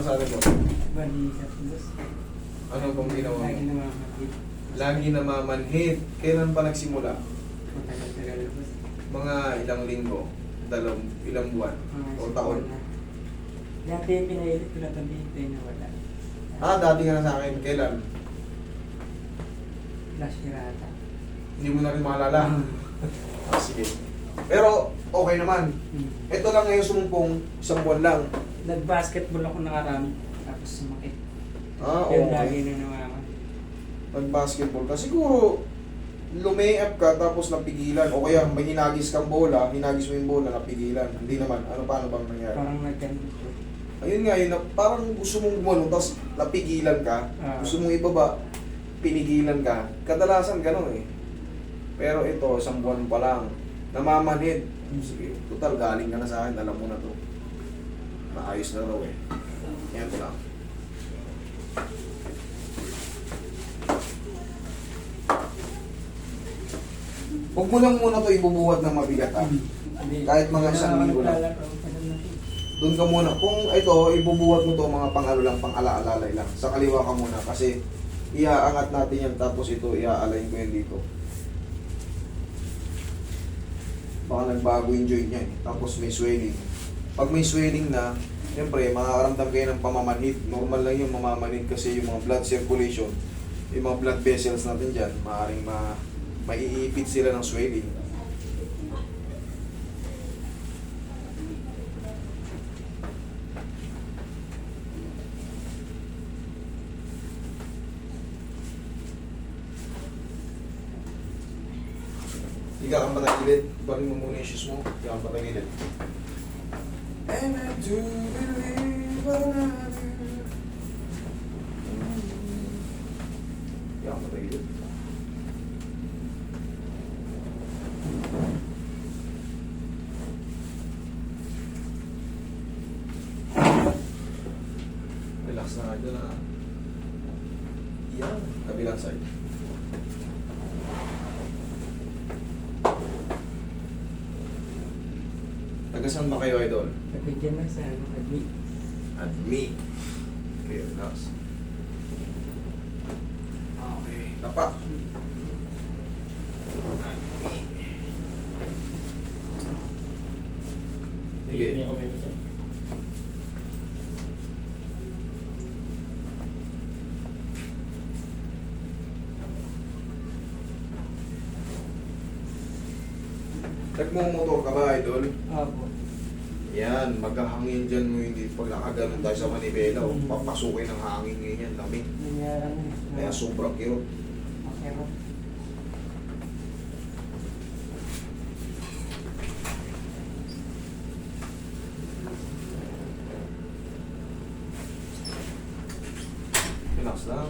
sa atin mo? Bali, sa tulos. Ano bang ginawa Lagi mo? namamakit. Lagi namamanhid. Kailan pa nagsimula? Matagal-tagal na, boss. Mga ilang linggo, ilang buwan, Mga o isang taon. buwan na. Dati pinailit ko na ito dito yung nawala. Dati nga na sa akin. Kailan? Last year ata. Hindi mo na rin maalala. Sige. Pero, okay naman. Ito lang ngayon sumumpong, isang buwan lang. Nag-basketball ako nakarami. Tapos sumakit. Okay. Yung lagi na nawaman. Nag-basketball ka. Siguro, lumay-up ka tapos napigilan. O kaya may hinagis kang bola, hinagis mo yung bola, napigilan. Hindi naman. Paano bang nangyari? Parang nagganito ko. Ayun nga, yun, parang gusto mong gumano, tapos napigilan ka. Gusto mong ibaba, pinigilan ka. Kadalasan gano'n eh. Pero ito, isang buwan pa lang. Namamanhid. Sige, total, galing ka na sa akin, alam mo na to. Maayos na raw eh. Yan ko lang. Huwag mo lang muna to ibubuhat ng mabigat ha. Kahit mga isang linggo lang. Doon ka muna. Kung ito, ibubuhat mo to mga pang-ano lang, pang-ala-alalay lang. Sa kaliwa ka muna kasi iaangat natin yan tapos ito ia-align ko yan dito. Baka nagbago yung joint niya eh. Tapos may swelling. Pag may swelling na, siyempre makakaramdam kayo ng pamamanhid. Normal lang yung mamamanhid kasi yung mga blood circulation, yung mga blood vessels natin dyan, maaaring maiipit sila ng swelling. Higa kang patagilid. Barin mo muna yung shoes mo. Higa kang patagilid. And I do believe what I do. Higa kang patagilid. Relax na nga dyan ah. Yan. Kabilang side. Taga-saan ba kayo, idol? Nabigyan na sa Admi. Admi. Okay, relax. Okay, tapak. Sige. Nagmumotor ka ba, idol? Opo. Yan, maghahangin dyan mo hindi. Pag nakaganon tayo sa manibela, papasukin ng hangin ngayon, lamig. Nangyarang Kaya sobrang kirot. makero. Relax lang.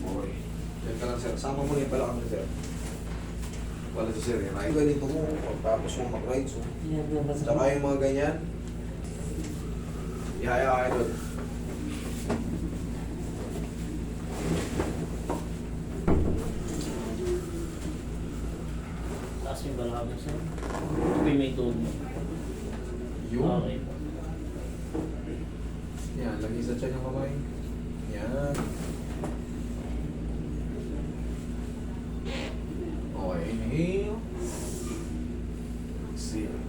Okay. Yan ka lang, sir. Sama mo na yung balakang mo, sir. Wala si sir yan. Ay, ganito mo. Tapos mo mag-ride. So. Tsaka yung mga ganyan. Ihaya ka doon. Taas yung balakang sir. May tool mo. Yun. Okay. Yan, lagi sa tiyan yung kamay. Yan. Okay, inhale. Exhale.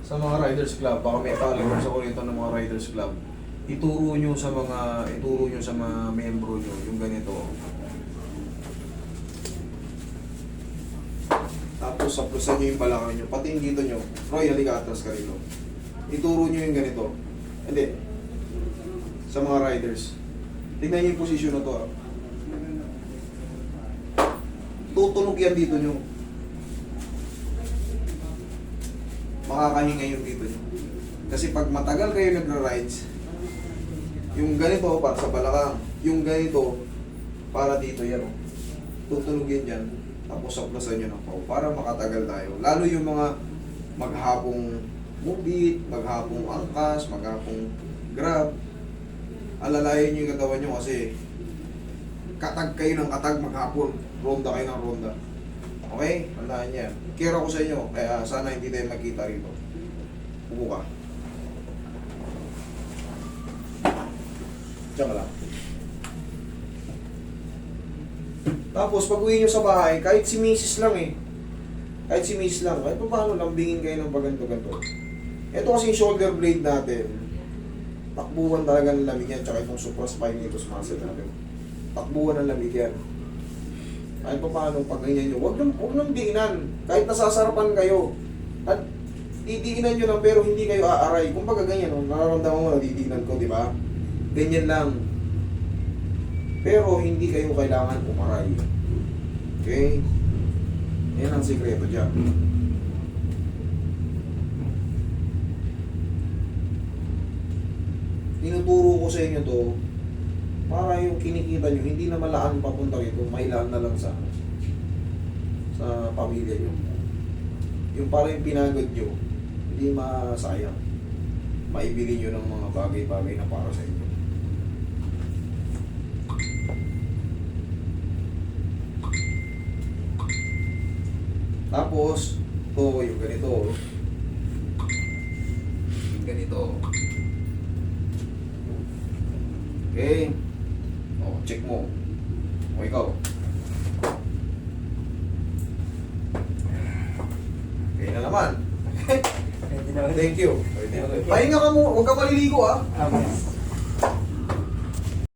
Sa mga riders club, baka may followers ako nito ng mga riders club. Ituro nyo sa mga membro nyo yung ganito. Tapos saplusan nyo yung balakang nyo, pati yung dito nyo. Roy, halika atras ka rito. Ituro nyo yung ganito. Hindi. Sa mga riders. Tignan nyo yung posisyon na to. Tutunog yan dito nyo. Makakahinga yung dito nyo. Kasi pag matagal kayo nagra-rides, yung ganito para sa balakang, yung ganito para dito yan, oh. Tutunog yan dyan, tapos saplasan nyo ng pau, para makatagal tayo. Lalo yung mga maghapong mubit, maghapong angkas, maghapong grab, alalayan nyo yung katawan nyo kasi katag kayo ng katag maghapon, ronda kayo ng ronda. Okay? Tandaan yan. Care ako sa inyo, kaya sana hindi tayo magkita rito. Upo ka. Diyan ka lang. Tapos pag uwi nyo sa bahay, kahit si misis lang eh. Kahit si misis lang, kahit paano lambingin kayo ng paganto-ganto. Ito kasi yung shoulder blade natin. Takbuhan talaga ng lamig yan, tsaka itong supraspinatus muscle natin. Takbuhan ng lamig yan. Kahit paano pag ganyan nyo, huwag nang diinan. Kahit nasasarapan kayo. At didiinan nyo lang pero hindi kayo aaray. Kung baga ganyan, nararamdaman mo na didiinan ko, di ba? Ganyan lang. Pero hindi kayo kailangan umaray. Okay? Yan ang sikreto dyan. Tinuturo ko sa inyo to para yung kinikita nyo, hindi na malaan papunta rito, mailaan na lang sa pamilya nyo. Yung para yung pinagod nyo, hindi masayang. Maibili nyo ng mga bagay-bagay na para sa inyo. Tapos, ito yung ganito. Yung ganito. Okay. O, check mo. O, ikaw. Okay na naman. Pwede na ulit. Thank you. Pahinga ka mo. Huwag ka maliligo ah. Okay.